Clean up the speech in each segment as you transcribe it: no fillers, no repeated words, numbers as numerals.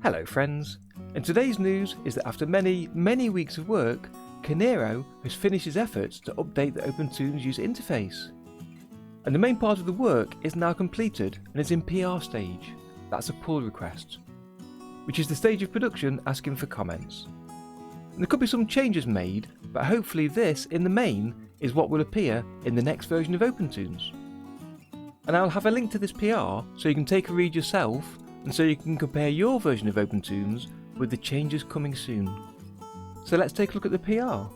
Hello friends, and today's news is that after many weeks of work, Konero has finished his efforts to update the OpenToonz user interface. And the main part of the work is now completed and is in PR stage. That's a pull request, which is the stage of production asking for comments. And there could be some changes made, but hopefully this, in the main, is what will appear in the next version of OpenToonz. And I'll have a link to this PR so you can take a read yourself, and so you can compare your version of OpenToonz with the changes coming soon. So let's take a look at the PR.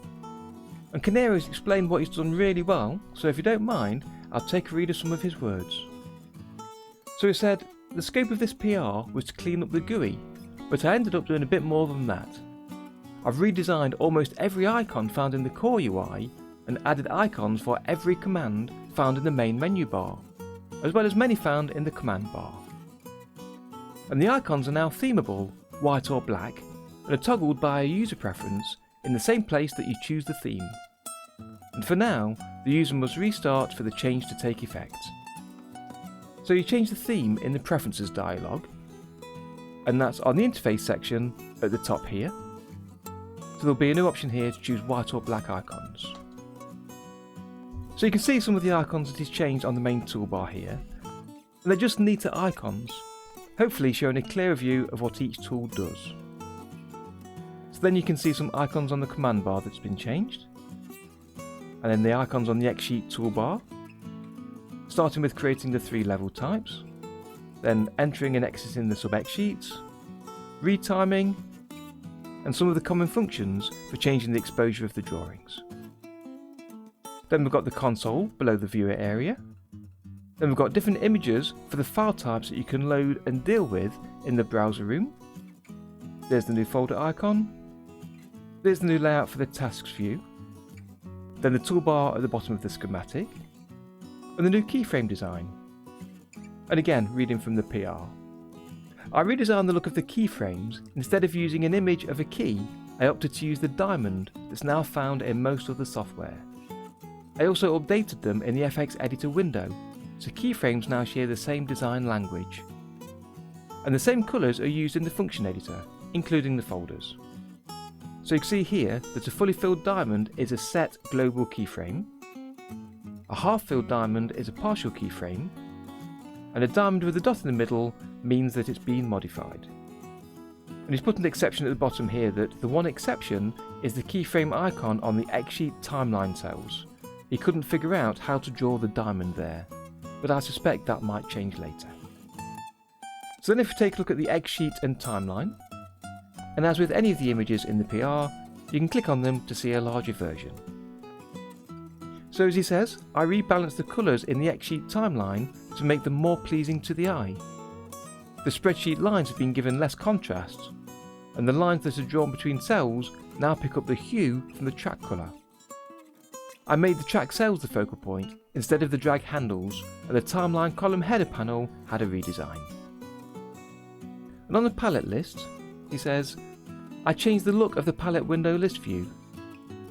And Konero has explained what he's done really well, so if you don't mind, I'll take a read of some of his words. So he said, the scope of this PR was to clean up the GUI, but I ended up doing a bit more than that. I've redesigned almost every icon found in the core UI and added icons for every command found in the main menu bar, as well as many found in the command bar. And the icons are now themable, white or black, and are toggled by a user preference in the same place that you choose the theme. And for now, the user must restart for the change to take effect. So you change the theme in the Preferences dialog, and that's on the interface section at the top here. So there'll be a new option here to choose white or black icons. So you can see some of the icons that is changed on the main toolbar here, and they're just neater icons, hopefully showing a clearer view of what each tool does. So then you can see some icons on the command bar that's been changed, and then the icons on the X-Sheet toolbar, starting with creating the 3 level types, then entering and exiting the sub-X sheets, retiming, and some of the common functions for changing the exposure of the drawings. Then we've got the console below the viewer area. Then we've got different images for the file types that you can load and deal with in the browser room. There's the new folder icon. There's the new layout for the tasks view. Then the toolbar at the bottom of the schematic. And the new keyframe design. And again, reading from the PR. I redesigned the look of the keyframes. Instead of using an image of a key, I opted to use the diamond that's now found in most of the software. I also updated them in the FX editor window, so keyframes now share the same design language. And the same colours are used in the function editor, including the folders. So you can see here that a fully filled diamond is a set global keyframe, a half filled diamond is a partial keyframe, and a diamond with a dot in the middle means that it's been modified. And he's put an exception at the bottom here that the one exception is the keyframe icon on the X-Sheet timeline cells. He couldn't figure out how to draw the diamond there, but I suspect that might change later. So then if we take a look at the X-Sheet and timeline, and as with any of the images in the PR, you can click on them to see a larger version. So as he says, I rebalanced the colours in the X-Sheet timeline to make them more pleasing to the eye. The spreadsheet lines have been given less contrast, and the lines that are drawn between cells now pick up the hue from the track colour. I made the track cells the focal point instead of the drag handles, and the timeline column header panel had a redesign. And on the palette list, he says, I changed the look of the palette window list view.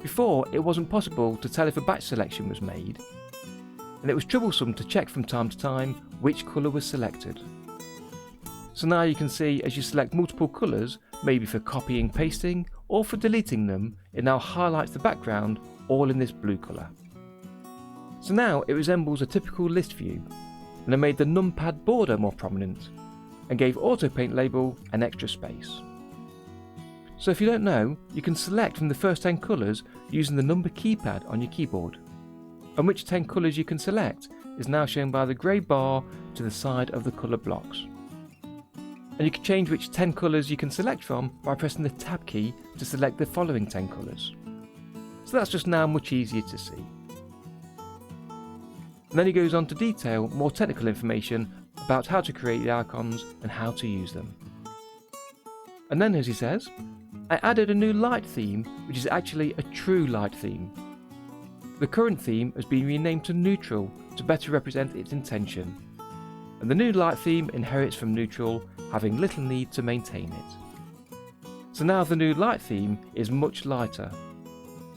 Before, it wasn't possible to tell if a batch selection was made, and it was troublesome to check from time to time which colour was selected. So now you can see as you select multiple colours, maybe for copying, pasting, or for deleting them, it now highlights the background all in this blue colour. So now it resembles a typical list view, and I made the numpad border more prominent, and gave auto paint label an extra space. So if you don't know, you can select from the first 10 colours using the number keypad on your keyboard, and which 10 colours you can select is now shown by the grey bar to the side of the colour blocks. And you can change which 10 colours you can select from by pressing the tab key to select the following 10 colours. So that's just now much easier to see. And then he goes on to detail more technical information about how to create the icons and how to use them. And then as he says, I added a new light theme which is actually a true light theme. The current theme has been renamed to neutral to better represent its intention. And the new light theme inherits from neutral, having little need to maintain it. So now the new light theme is much lighter.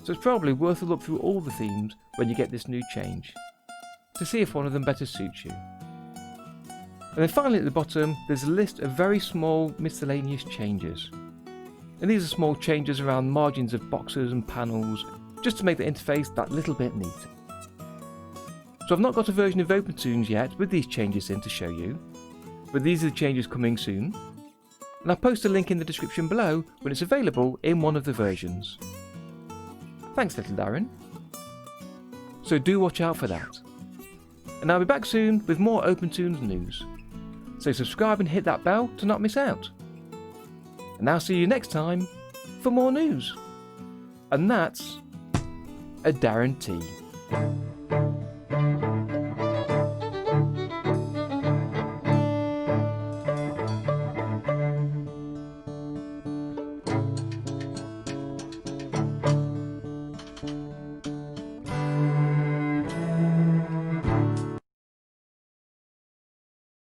So it's probably worth a look through all the themes when you get this new change, to see if one of them better suits you. And then finally at the bottom, there's a list of very small miscellaneous changes. And these are small changes around margins of boxes and panels, just to make the interface that little bit neater. So I've not got a version of OpenToonz yet with these changes in to show you, but these are the changes coming soon. And I'll post a link in the description below when it's available in one of the versions. Thanks, little Darren. So do watch out for that. And I'll be back soon with more OpenToonz news. So subscribe and hit that bell to not miss out. And I'll see you next time for more news. And that's a Darren Tea.